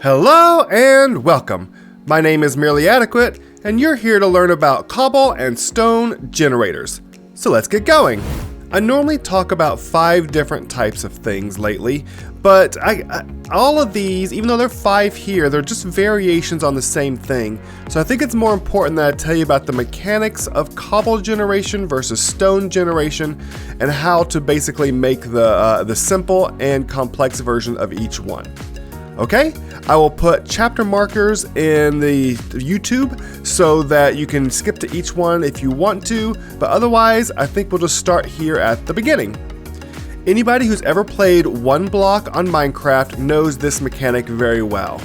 Hello and welcome. My name is Merely Adequate, and you're here to learn about Cobble and stone generators. So let's get going. I normally talk about 5 different types of things lately, but all of these, even though there are 5 here, they're just variations on the same thing. So I think it's more important that I tell you about the mechanics of cobble generation versus stone generation and how to basically make the simple and complex version of each one. Okay, I will put chapter markers in the YouTube so that you can skip to each one if you want to, but otherwise I think we'll just start here at the beginning. Anybody who's ever played one block on Minecraft knows this mechanic very well.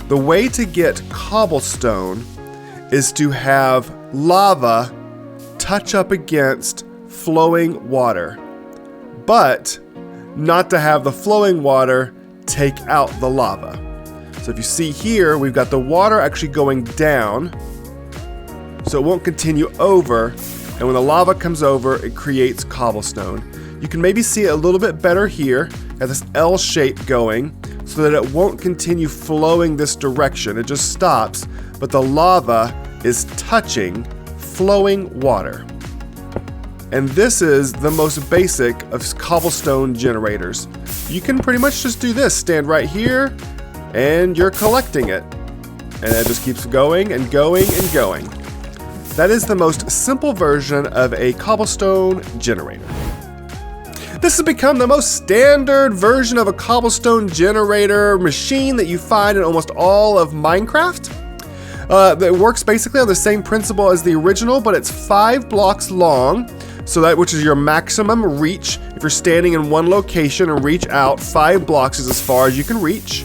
The way to get cobblestone is to have lava touch up against flowing water, but not to have the flowing water take out the lava. So if you see here, we've got the water actually going down, so it won't continue over, and when the lava comes over, it creates cobblestone. You can maybe see it a little bit better here, at this L shape going, so that it won't continue flowing this direction. It just stops, but the lava is touching flowing water. And this is the most basic of cobblestone generators. You can pretty much just do this, stand right here, and you're collecting it. And it just keeps going and going and going. That is the most simple version of a cobblestone generator. This has become the most standard version of a cobblestone generator machine that you find in almost all of Minecraft. It works basically on the same principle as the original, but it's 5 blocks long. So that, which is your maximum reach. If you're standing in one location and reach out, 5 blocks is as far as you can reach.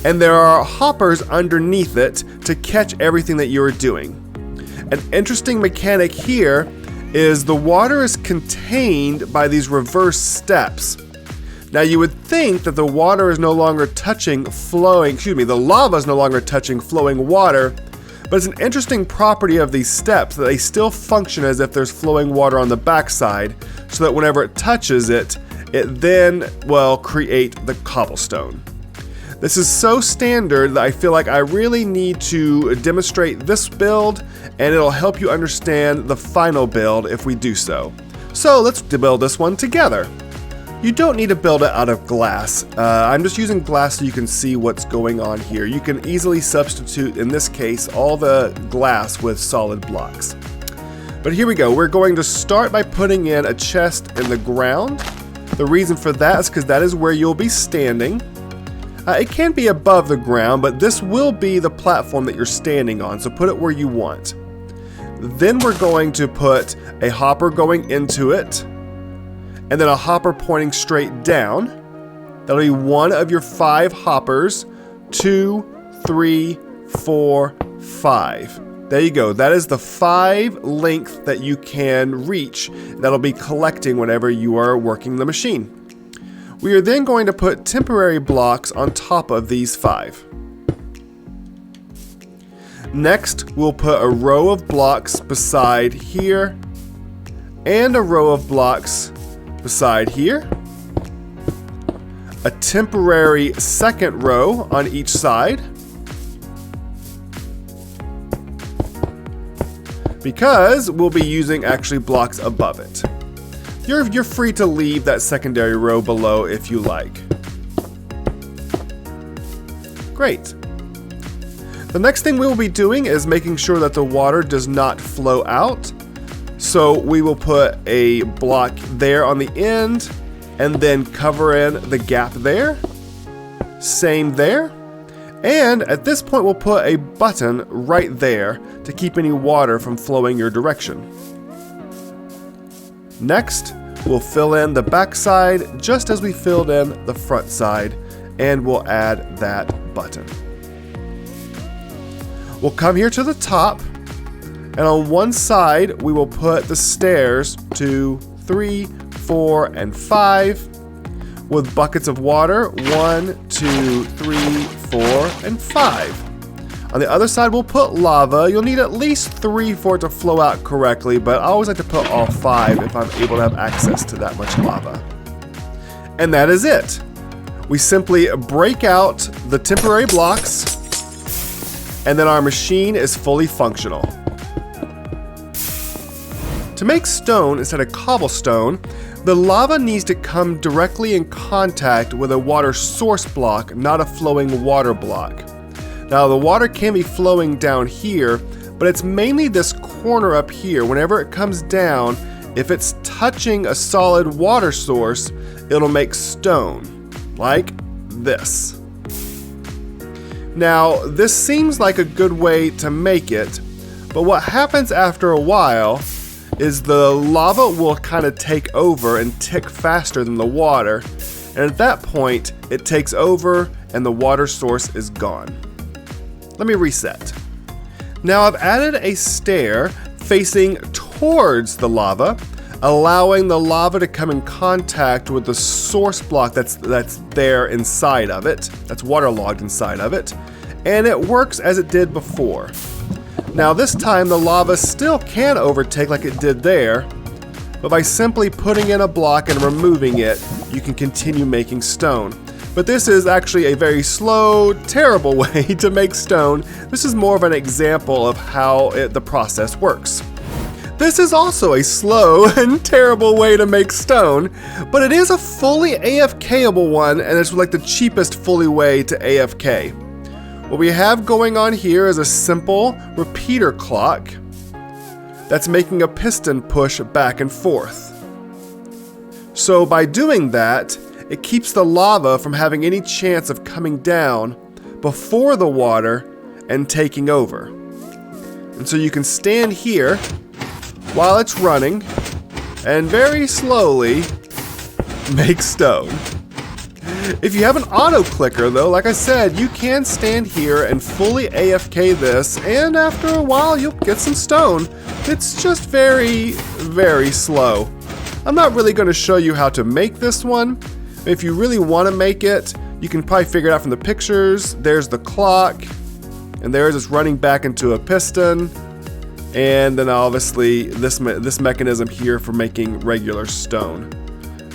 And there are hoppers underneath it to catch everything that you're doing. An interesting mechanic here is the water is contained by these reverse steps. Now you would think that the water is no longer touching the lava is no longer touching flowing water, but it's an interesting property of these steps that they still function as if there's flowing water on the backside, so that whenever it touches it, it then will create the cobblestone. This is so standard that I feel like I really need to demonstrate this build, and it'll help you understand the final build if we do so. So let's build this one together. You don't need to build it out of glass. I'm just using glass so you can see what's going on here. You can easily substitute, in this case, all the glass with solid blocks. But here we go. We're going to start by putting in a chest in the ground. The reason for that is because that is where you'll be standing. It can be above the ground, but this will be the platform that you're standing on, so put it where you want. Then we're going to put a hopper going into it, and then a hopper pointing straight down. That'll be one of your 5 hoppers. 2, 3, 4, 5. There you go. That is the 5 length that you can reach. That'll be collecting whenever you are working the machine. We are then going to put temporary blocks on top of these 5. Next, we'll put a row of blocks beside here, and a row of blocks beside here, a temporary second row on each side, because we'll be using actually blocks above it. You're free to leave that secondary row below if you like. Great. The next thing we will be doing is making sure that the water does not flow out. So we will put a block there on the end and then cover in the gap there. Same there. And at this point we'll put a button right there to keep any water from flowing your direction. Next, we'll fill in the back side just as we filled in the front side, and we'll add that button. We'll come here to the top, and on one side we will put the stairs 2, 3, 4, and 5 with buckets of water 1, 2, 3, 4, and 5. On the other side we'll put lava. You'll need at least 3 for it to flow out correctly, but I always like to put all 5 if I'm able to have access to that much lava. And that is it. We simply break out the temporary blocks, and then our machine is fully functional. To make stone instead of cobblestone, the lava needs to come directly in contact with a water source block, not a flowing water block. Now the water can be flowing down here, but it's mainly this corner up here. Whenever it comes down, if it's touching a solid water source, it'll make stone, like this. Now, this seems like a good way to make it, but what happens after a while is the lava will kind of take over and tick faster than the water, and at that point, it takes over and the water source is gone. Let me reset. Now I've added a stair facing towards the lava, allowing the lava to come in contact with the source block that's there inside of it, that's waterlogged inside of it, and it works as it did before. Now this time the lava still can overtake like it did there, but by simply putting in a block and removing it, you can continue making stone. But this is actually a very slow, terrible way to make stone. This is more of an example of how the process works. This is also a slow and terrible way to make stone, but it is a fully AFKable one, and it's like the cheapest fully way to AFK. What we have going on here is a simple repeater clock that's making a piston push back and forth. So by doing that, it keeps the lava from having any chance of coming down before the water and taking over. And so you can stand here while it's running and very slowly make stone. If you have an auto clicker though, like I said, you can stand here and fully AFK this, and after a while you'll get some stone. It's just very, very slow. I'm not really going to show you how to make this one. If you really want to make it, you can probably figure it out from the pictures. There's the clock, and there's it's running back into a piston, and then obviously this mechanism here for making regular stone.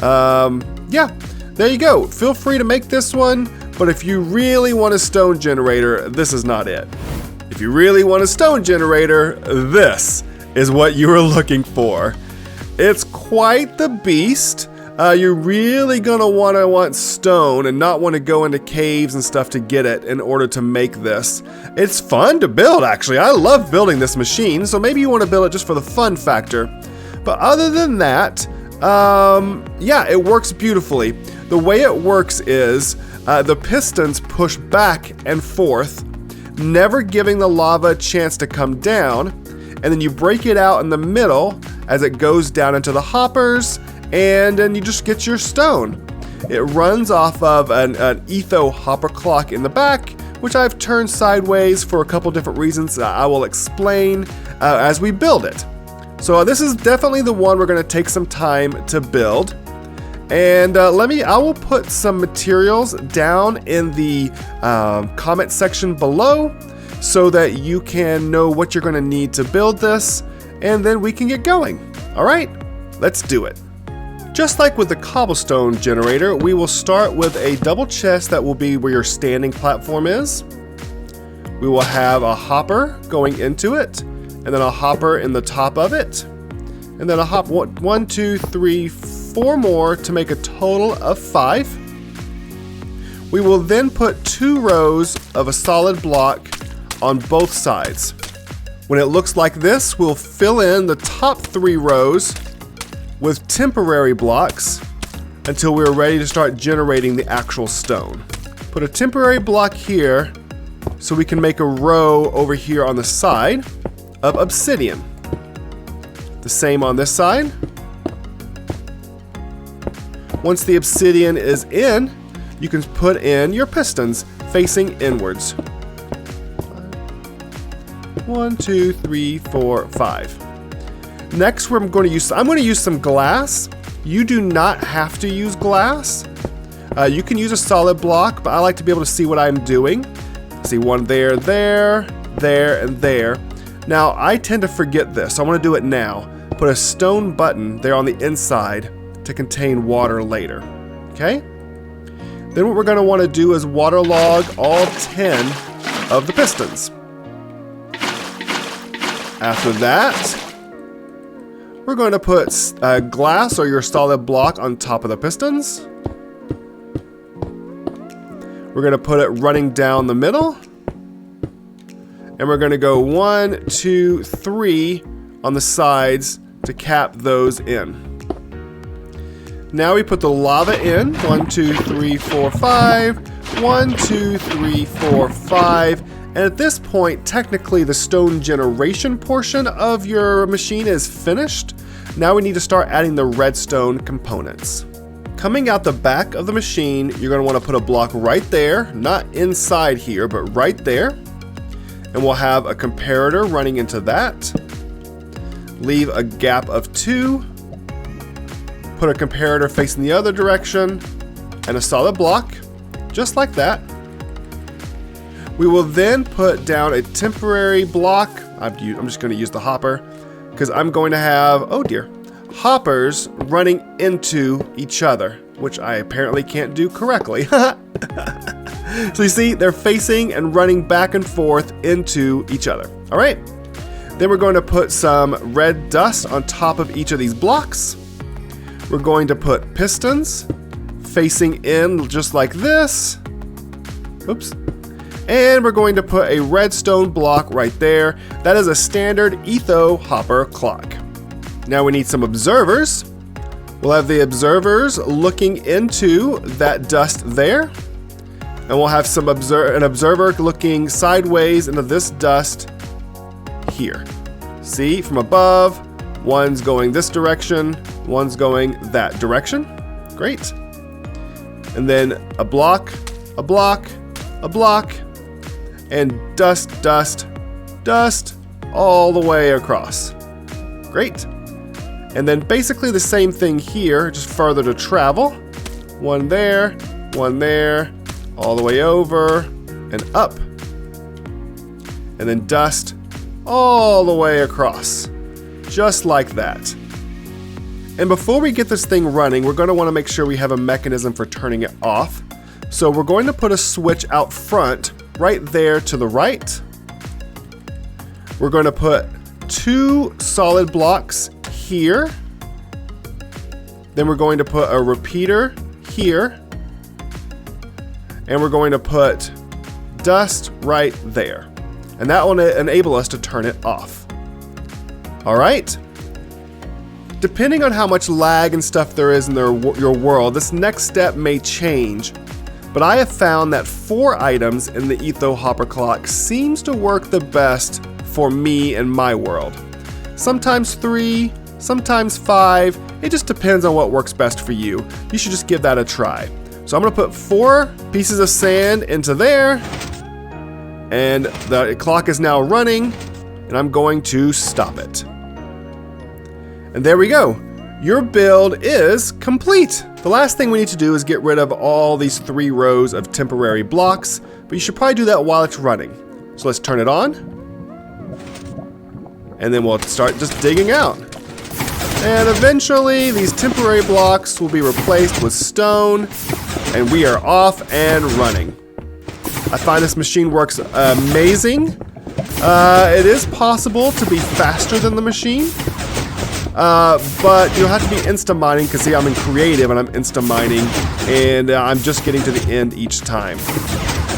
Yeah, there you go. Feel free to make this one, but if you really want a stone generator, this is not it. If you really want a stone generator, this is what you are looking for. It's quite the beast. You're really gonna want stone and not want to go into caves and stuff to get it in order to make this. It's fun to build, actually. I love building this machine, so maybe you want to build it just for the fun factor. But other than that, yeah, it works beautifully. The way it works is the pistons push back and forth, never giving the lava a chance to come down, and then you break it out in the middle as it goes down into the hoppers, and then you just get your stone. It runs off of an etho hopper clock in the back, which I've turned sideways for a couple different reasons I will explain as we build it. So this is definitely the one we're going to take some time to build. And I will put some materials down in the comment section below so that you can know what you're going to need to build this, and then we can get going. All right, let's do it. Just like with the cobblestone generator, we will start with a double chest that will be where your standing platform is. We will have a hopper going into it, and then a hopper in the top of it, and then a hop 1, 2, 3, 4 more to make a total of 5. We will then put 2 rows of a solid block on both sides. When it looks like this, we'll fill in the top 3 rows with temporary blocks until we're ready to start generating the actual stone. Put a temporary block here so we can make a row over here on the side of obsidian. The same on this side. Once the obsidian is in, you can put in your pistons facing inwards. 1, 2, 3, 4, 5. Next, I'm going to use some glass. You do not have to use glass. You can use a solid block, but I like to be able to see what I'm doing. See, one there, there, there, and there. Now, I tend to forget this, so I want to do it now. Put a stone button there on the inside to contain water later. Okay? Then what we're going to want to do is waterlog all 10 of the pistons. After that, we're going to put glass or your solid block on top of the pistons. We're going to put it running down the middle. And we're going to go 1, 2, 3 on the sides to cap those in. Now we put the lava in. 1, 2, 3, 4, 5. 1, 2, 3, 4, 5. And at this point, technically the stone generation portion of your machine is finished. Now we need to start adding the redstone components. Coming out the back of the machine, you're going to want to put a block right there, not inside here, but right there. And we'll have a comparator running into that. Leave a gap of 2. Put a comparator facing the other direction and a solid block, just like that. We will then put down a temporary block. I'm just going to use the hopper because I'm going to have, oh dear, hoppers running into each other, which I apparently can't do correctly. So you see, they're facing and running back and forth into each other. All right. Then we're going to put some red dust on top of each of these blocks. We're going to put pistons facing in just like this. Oops. And we're going to put a redstone block right there. That is a standard etho hopper clock. Now we need some observers. We'll have the observers looking into that dust there. And we'll have some an observer looking sideways into this dust here. See, from above, one's going this direction, one's going that direction. Great. And then a block, a block, a block, and dust, dust, dust all the way across. Great. And then basically the same thing here, just further to travel. One there, all the way over and up. And then dust all the way across, just like that. And before we get this thing running, we're going to want to make sure we have a mechanism for turning it off. So we're going to put a switch out front, right there to the right. We're going to put 2 solid blocks here. Then we're going to put a repeater here. And we're going to put dust right there. And that will enable us to turn it off. All right. Depending on how much lag and stuff there is in your world, this next step may change. But I have found that 4 items in the etho hopper clock seems to work the best for me and my world. Sometimes 3, sometimes 5. It just depends on what works best for you. You should just give that a try. So I'm going to put 4 pieces of sand into there. And the clock is now running. And I'm going to stop it. And there we go. Your build is complete. The last thing we need to do is get rid of all these 3 rows of temporary blocks, but you should probably do that while it's running. So let's turn it on. And then we'll start just digging out. And eventually these temporary blocks will be replaced with stone, and we are off and running. I find this machine works amazing. It is possible to be faster than the machine. But you'll have to be insta-mining because see, I'm in creative and I'm insta-mining and I'm just getting to the end each time.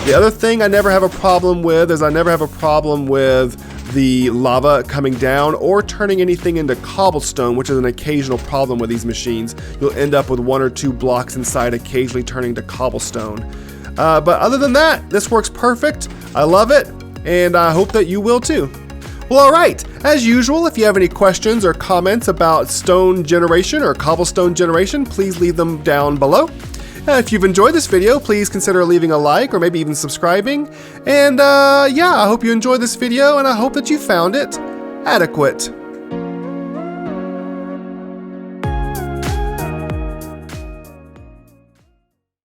The other thing I never have a problem with is I never have a problem with the lava coming down or turning anything into cobblestone, which is an occasional problem with these machines. You'll end up with 1 or 2 blocks inside occasionally turning to cobblestone. But other than that, this works perfect. I love it and I hope that you will too. Well, alright, as usual, if you have any questions or comments about stone generation or cobblestone generation, please leave them down below. If you've enjoyed this video, please consider leaving a like or maybe even subscribing. And yeah, I hope you enjoyed this video and I hope that you found it adequate.